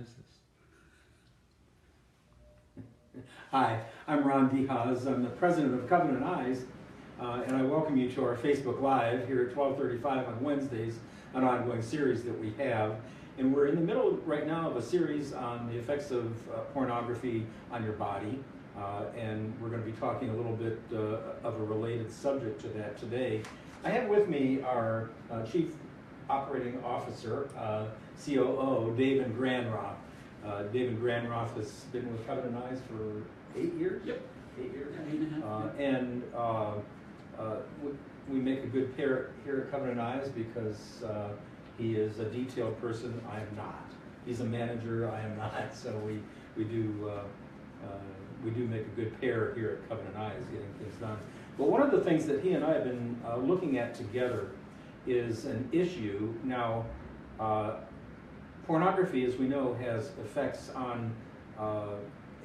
is this? Hi, I'm Ron Dehaz. I'm the president of Covenant Eyes, and I welcome you to our Facebook Live here at 12:35 on Wednesdays, an ongoing series that we have. And we're in the middle right now of a series on the effects of pornography on your body, and we're going to be talking a little bit of a related subject to that today. I have with me our Chief Operating Officer, COO, David Granroth. David Granroth has been with Covenant Eyes for 8 years? Yep. 8 years? 8.5. We make a good pair here at Covenant Eyes because he is a detailed person, I am not. He's a manager, I am not, so we do make a good pair here at Covenant Eyes, getting things done. But one of the things that he and I have been looking at together is an issue. Now, pornography, as we know, has effects on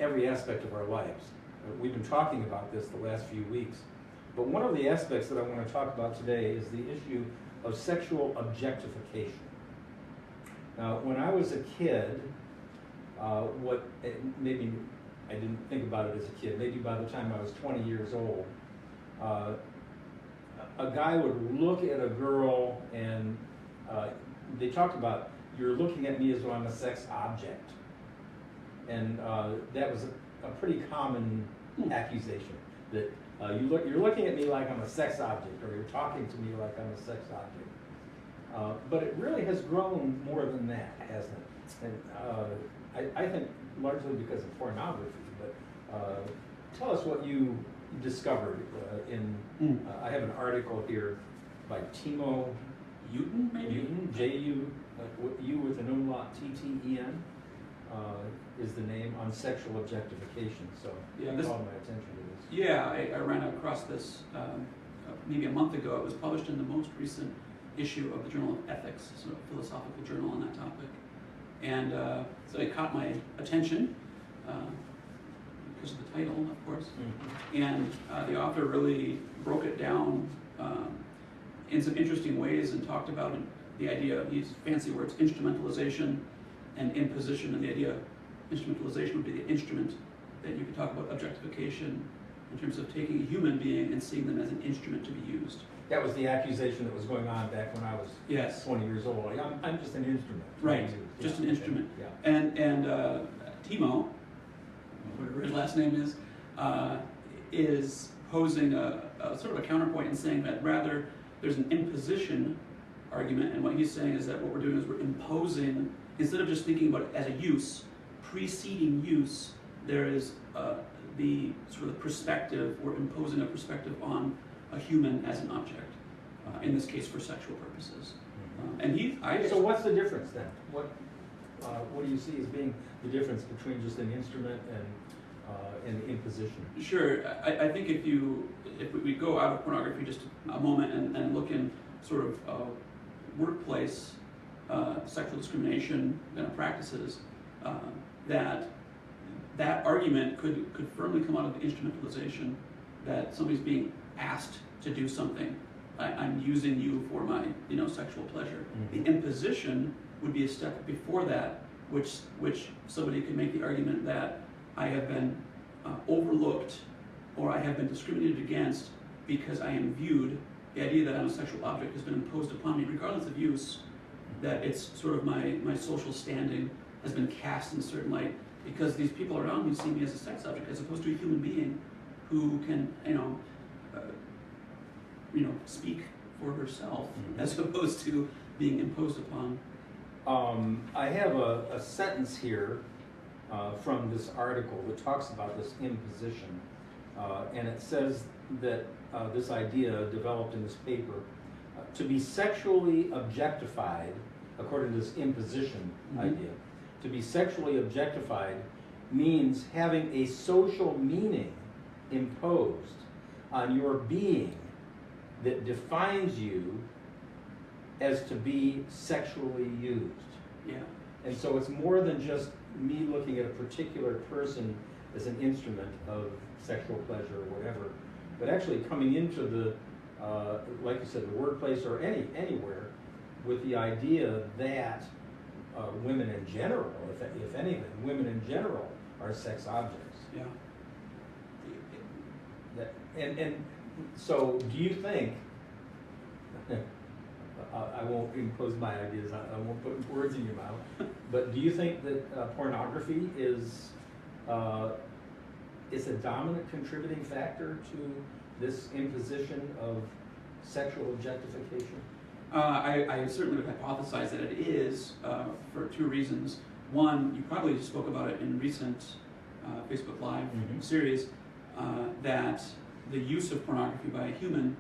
every aspect of our lives. We've been talking about this the last few weeks. But one of the aspects that I want to talk about today is the issue of sexual objectification. Now, when I was a kid, maybe I didn't think about it as a kid, maybe by the time I was 20 years old, a guy would look at a girl and they talked about, you're looking at me as though I'm a sex object. And that was a pretty common accusation, that you're looking at me like I'm a sex object, or you're talking to me like I'm a sex object. But it really has grown more than that, hasn't it? And I think largely because of pornography. But tell us what you discovered I have an article here by Timo Uten, maybe? Uten, J-U with an umlaut, T-T-E-N, is the name, on sexual objectification. So yeah, you called my attention to this. Yeah, I ran across this maybe a month ago. It was published in the most recent issue of the Journal of Ethics, so a philosophical journal on that topic. And so it caught my attention because of the title, of course. Mm-hmm. And the author really broke it down in some interesting ways and talked about the idea of these fancy words, instrumentalization and imposition. And the idea of instrumentalization would be the instrument that you could talk about objectification in terms of taking a human being and seeing them as an instrument to be used. That was the accusation that was going on back when I was 20 years old. I'm just an instrument. Right, just an instrument. Yeah. And Timo, whatever his last name is posing a sort of a counterpoint and saying that rather there's an imposition argument, and what he's saying is that what we're doing is we're imposing, instead of just thinking about it as a use, preceding use, there is the sort of perspective, we're imposing a perspective on a human as an object, in this case for sexual purposes. So what's the difference then? What do you see as being the difference between just an instrument and imposition? Sure, I think if we go out of pornography just a moment and look in sort of workplace sexual discrimination practices, that argument could firmly come out of the instrumentalization, that somebody's being asked to do something. I'm using you for my sexual pleasure. Mm-hmm. The imposition would be a step before that, which somebody could make the argument that I have been overlooked or I have been discriminated against because I am viewed, the idea that I'm a sexual object has been imposed upon me regardless of use, that it's sort of my social standing has been cast in a certain light because these people around me see me as a sex object as opposed to a human being who can speak for herself, mm-hmm. as opposed to being imposed upon. I have a sentence here from this article that talks about this imposition, and it says that this idea developed in this paper, to be sexually objectified, according to this imposition mm-hmm. idea, to be sexually objectified means having a social meaning imposed on your being that defines you as to be sexually used. Yeah. And so it's more than just me looking at a particular person as an instrument of sexual pleasure or whatever, but actually coming into the, like you said, the workplace or anywhere with the idea that women in general, if anything, women in general are sex objects. Yeah. And so do you think, I won't impose my ideas, I won't put words in your mouth, but do you think that pornography is a dominant contributing factor to this imposition of sexual objectification? I certainly would hypothesize that it is for two reasons. One, you probably spoke about it in recent Facebook Live series, that the use of pornography by a human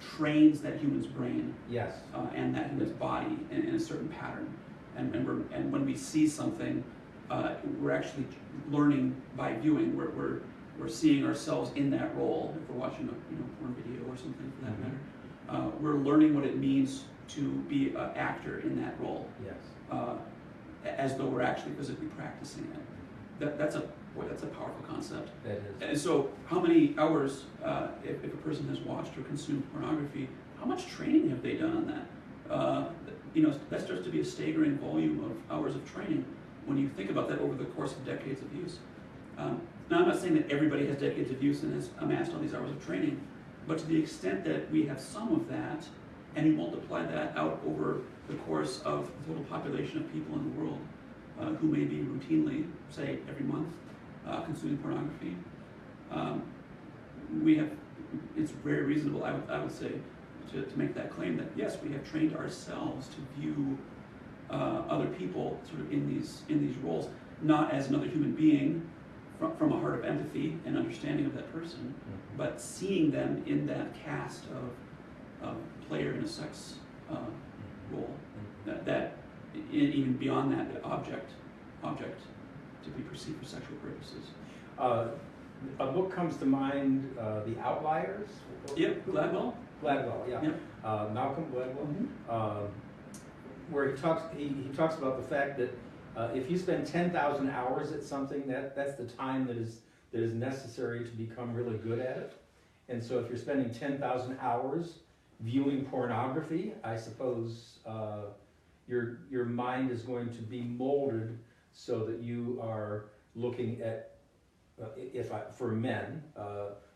trains that human's brain, Yes. and that human's body in a certain pattern. And when we see something, we're actually learning by viewing. We're seeing ourselves in that role. If we're watching a porn video or something for that matter, we're learning what it means to be an actor in that role. Yes. As though we're actually physically practicing it. That's a powerful concept. That is. And so, how many hours, if a person has watched or consumed pornography, how much training have they done on that? That starts to be a staggering volume of hours of training when you think about that over the course of decades of use. Now, I'm not saying that everybody has decades of use and has amassed all these hours of training, but to the extent that we have some of that, and you multiply that out over the course of the total population of people in the world who may be routinely, say, every month, consuming pornography, it's very reasonable, I would say, to make that claim that yes, we have trained ourselves to view other people sort of in these roles, not as another human being from a heart of empathy and understanding of that person, but seeing them in that cast of player in a sex role, that even beyond that, the object to be perceived for sexual purposes. A book comes to mind, The Outliers. Yep, Gladwell. Gladwell, yeah. Yep. Malcolm Gladwell, where he talks about the fact that if you spend 10,000 hours at something, that's the time that is necessary to become really good at it. And so if you're spending 10,000 hours viewing pornography, I suppose your mind is going to be molded so that you are looking at, for men,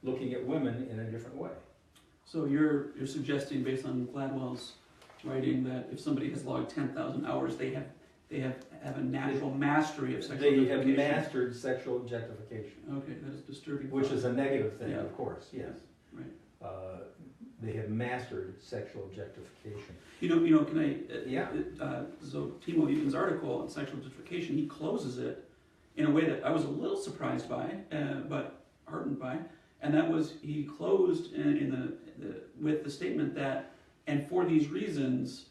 looking at women in a different way. So you're suggesting, based on Gladwell's writing, that if somebody has logged 10,000 hours, they have a natural mastery of sexual objectification. They have mastered sexual objectification. Okay, that is disturbing. Which is a negative thing, Yeah. of course, yes. Right. They have mastered sexual objectification. Can I? Yeah. So Timo Eugen's article on sexual objectification, he closes it in a way that I was a little surprised by, but heartened by, and that was he closed with the statement that, and for these reasons,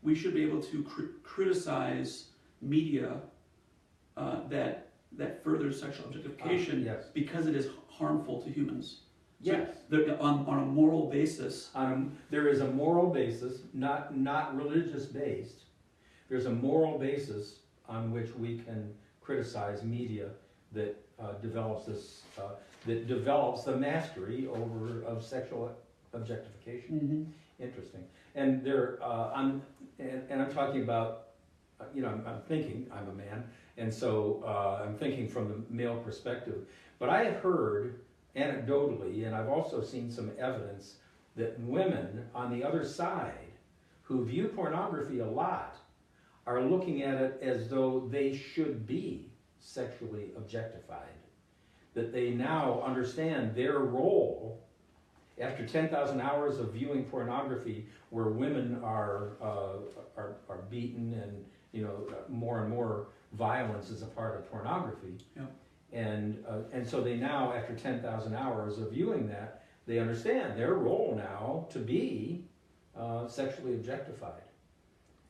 we should be able to criticize media that furthers sexual objectification yes. because it is harmful to humans. Yes. So, on a moral basis. There is a moral basis, not religious based. There's a moral basis on which we can criticize media that develops the mastery of sexual objectification. Interesting. And I'm talking about, I'm thinking, I'm a man, and so I'm thinking from the male perspective. But I have heard anecdotally, and I've also seen some evidence that women on the other side who view pornography a lot are looking at it as though they should be sexually objectified. That they now understand their role after 10,000 hours of viewing pornography, where women are beaten and more and more violence is a part of pornography. Yep. And so they now, after 10,000 hours of viewing that, they understand their role now to be sexually objectified.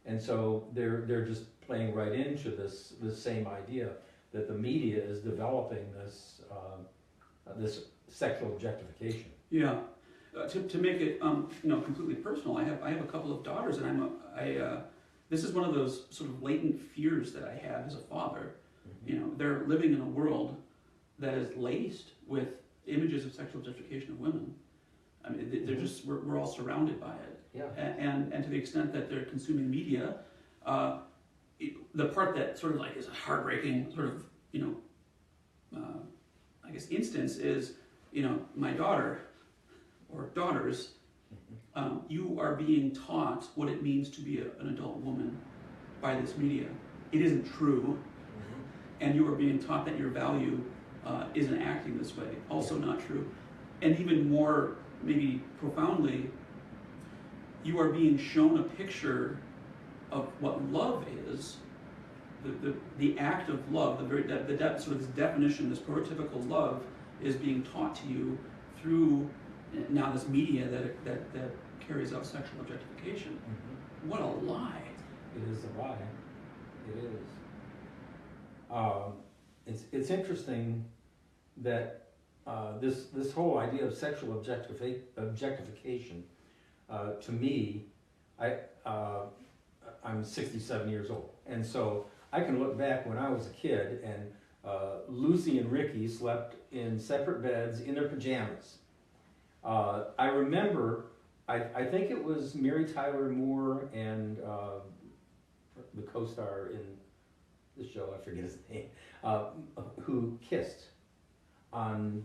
And so they're just playing right into this same idea that the media is developing this sexual objectification. Yeah. To make it completely personal, I have a couple of daughters, and this is one of those sort of latent fears that I have as a father. They're living in a world that is laced with images of sexual objectification of women. I mean, they're just we're all surrounded by it. Yeah. And to the extent that they're consuming media The part that sort of like is a heartbreaking sort of, I guess instance is, my daughter or daughters, you are being taught what it means to be an adult woman by this media. It isn't true, and you are being taught that your value isn't acting this way. Also not true. And even more, maybe profoundly, you are being shown a picture of what love is, the act of love, sort of this definition, this prototypical love is being taught to you through now this media that carries out sexual objectification. Mm-hmm. What a lie. It is a lie. It is. It's interesting that this whole idea of sexual objectification, to me, I'm 67 years old, and so I can look back when I was a kid, and Lucy and Ricky slept in separate beds in their pajamas. I remember, I think it was Mary Tyler Moore and the co-star in the show, I forget his name, who kissed on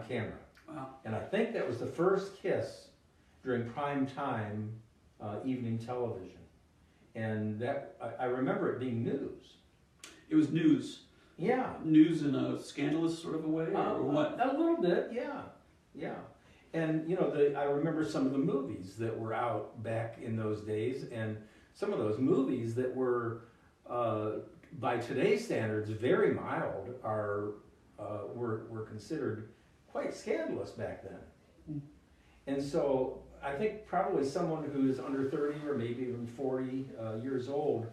camera. Wow. And I think that was the first kiss during prime time evening television. And that I remember it being news. It was news. Yeah. News in a scandalous sort of a way, or what? A little bit, yeah. And I remember some of the movies that were out back in those days, and some of those movies that were, by today's standards, very mild, were considered quite scandalous back then. And so I think probably someone who is under 30 or maybe even 40 years old,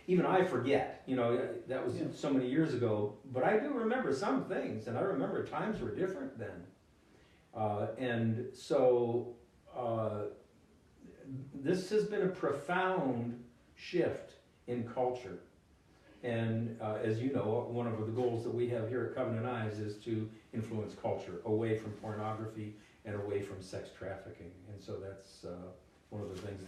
even I forget, that was so many years ago, but I do remember some things, and I remember times were different then. And so this has been a profound shift in culture. And as you know, one of the goals that we have here at Covenant Eyes is to influence culture away from pornography and away from sex trafficking. And so that's one of the things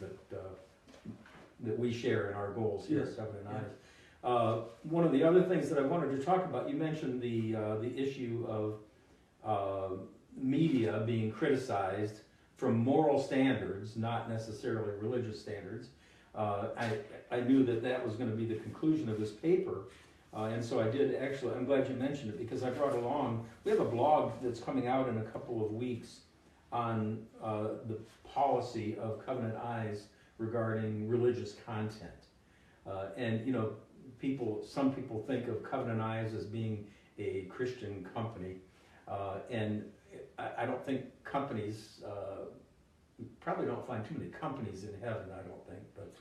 that we share in our goals here at Covenant Eyes. One of the other things that I wanted to talk about, you mentioned the issue of media being criticized from moral standards, not necessarily religious standards. I knew that was going to be the conclusion of this paper, and so I did actually, I'm glad you mentioned it, because I brought along, we have a blog that's coming out in a couple of weeks on the policy of Covenant Eyes regarding religious content. And some people think of Covenant Eyes as being a Christian company, and I don't think companies, probably don't find too many companies in heaven, I don't think, but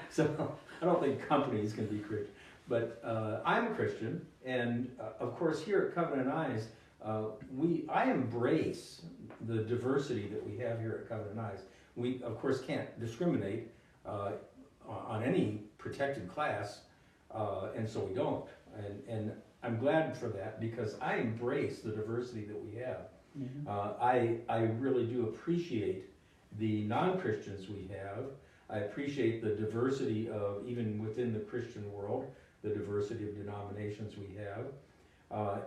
so I don't think companies can be Christian. But I'm a Christian, and of course here at Covenant Eyes, I embrace the diversity that we have here at Covenant Eyes. We of course can't discriminate on any protected class, and so we don't. And I'm glad for that, because I embrace the diversity that we have. Mm-hmm. I really do appreciate the non-Christians we have. I appreciate the diversity of, even within the Christian world, the diversity of denominations we have,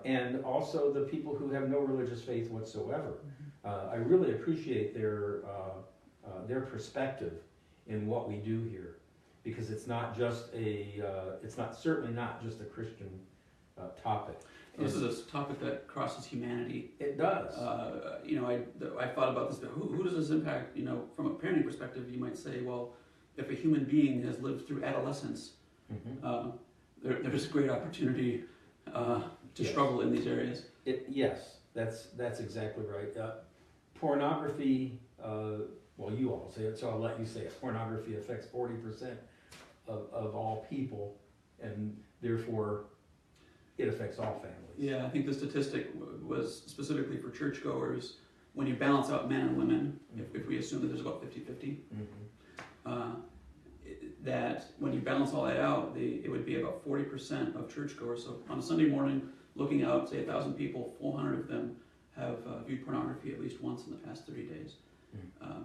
and also the people who have no religious faith whatsoever. Mm-hmm. I really appreciate their perspective in what we do here, because it's not just certainly not just a Christian topic. This is a topic that crosses humanity. It does. I thought about this, but who does this impact? From a parenting perspective, you might say, well, if a human being has lived through adolescence, mm-hmm. There's a great opportunity to struggle in these areas. Yes, that's exactly right. Pornography, well, you all say it, so I'll let you say it. Pornography affects 40% of all people, and therefore it affects all families. Yeah, I think the statistic was specifically for churchgoers. When you balance out men and women, mm-hmm. if we assume that there's about 50-50, mm-hmm. That when you balance all that out, it would be about 40% of churchgoers. So on a Sunday morning, looking out, say 1,000 people, 400 of them have viewed pornography at least once in the past 30 days. Mm-hmm.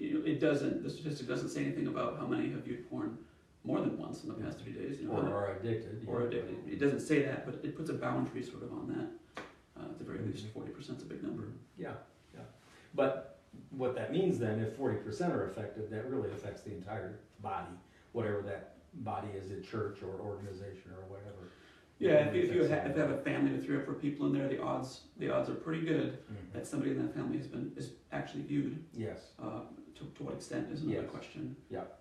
it doesn't. The statistic doesn't say anything about how many have viewed porn more than once in the past 3 days. Or are addicted. Or addicted. It doesn't say that, but it puts a boundary sort of on that. At the very least, 40% is a big number. Yeah, yeah. But what that means then, if 40% are affected, that really affects the entire body, whatever that body is, a church or organization or whatever. Yeah, if you have a family with 3 or 4 people in there, the odds are pretty good that somebody in that family is actually viewed. Yes. To what extent is another question. Yep,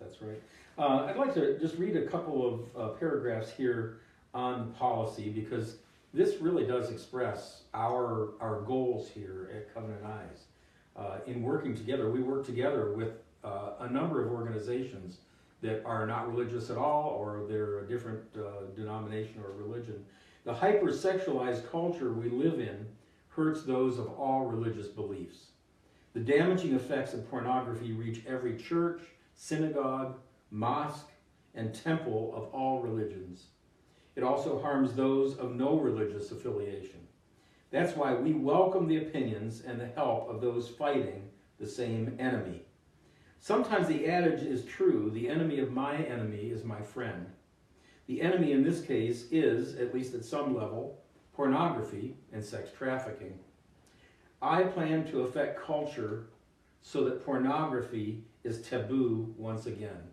that's right. I'd like to just read a couple of paragraphs here on policy, because this really does express our goals here at Covenant Eyes. In working together, we work together with a number of organizations that are not religious at all, or they're a different denomination or religion. The hypersexualized culture we live in hurts those of all religious beliefs. The damaging effects of pornography reach every church, synagogue, mosque, and temple of all religions. It also harms those of no religious affiliation. That's why we welcome the opinions and the help of those fighting the same enemy. Sometimes the adage is true: the enemy of my enemy is my friend. The enemy in this case is, at least at some level, pornography and sex trafficking. I plan to affect culture so that pornography is taboo once again.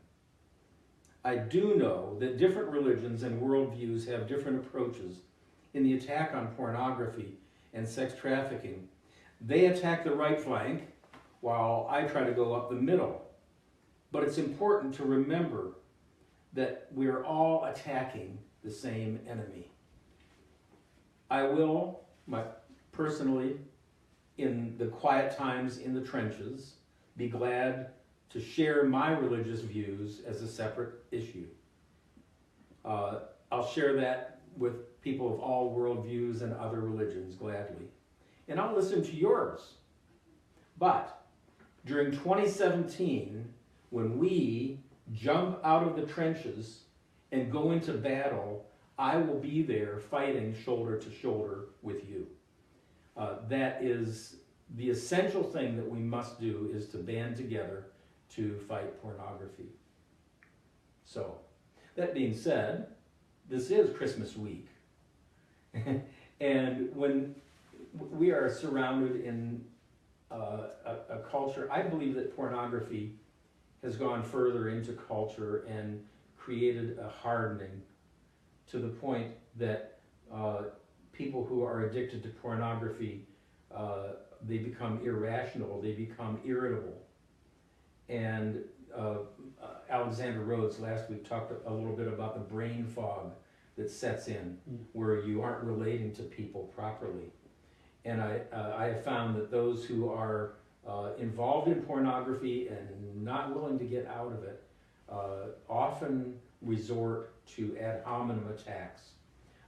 I do know that different religions and worldviews have different approaches in the attack on pornography and sex trafficking. They attack the right flank, while I try to go up the middle. But it's important to remember that we're all attacking the same enemy. I will, personally, in the quiet times in the trenches, be glad to share my religious views as a separate issue. I'll share that with people of all worldviews and other religions gladly. And I'll listen to yours. But during 2017, when we jump out of the trenches and go into battle, I will be there fighting shoulder to shoulder with you. That is the essential thing that we must do, is to band together to fight pornography. So, that being said, this is Christmas week. And when we are surrounded in a culture, I believe that pornography has gone further into culture and created a hardening to the point that people who are addicted to pornography, they become irrational, they become irritable. And Alexander Rhodes last week talked a little bit about the brain fog that sets in, where you aren't relating to people properly. And I have found that those who are involved in pornography and not willing to get out of it often resort to ad hominem attacks.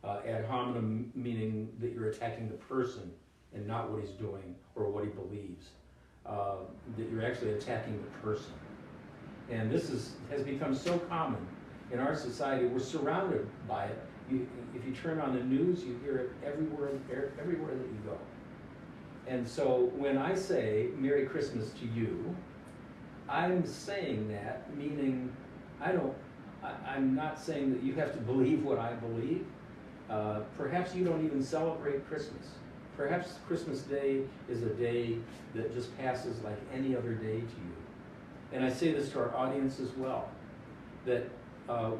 Ad hominem meaning that you're attacking the person and not what he's doing or what he believes. That you're actually attacking the person. And this has become so common in our society. We're surrounded by it. If you turn on the news, you hear it everywhere that you go. And so when I say Merry Christmas to you, I'm saying that, meaning I'm not saying that you have to believe what I believe. Perhaps you don't even celebrate Christmas. Perhaps Christmas Day is a day that just passes like any other day to you. And I say this to our audience as well, that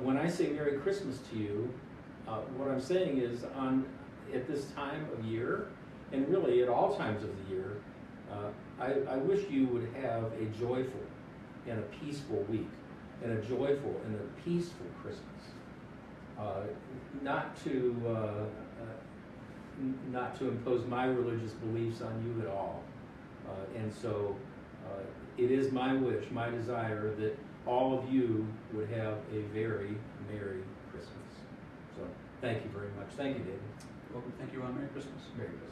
when I say Merry Christmas to you, what I'm saying is at this time of year, and really at all times of the year, I wish you would have a joyful and a peaceful week, and a joyful and a peaceful Christmas. Not to impose my religious beliefs on you at all. And so it is my wish, my desire, that all of you would have a very Merry Christmas. So thank you very much. Thank you, David. Well, thank you, Ron. Merry Christmas. Merry Christmas.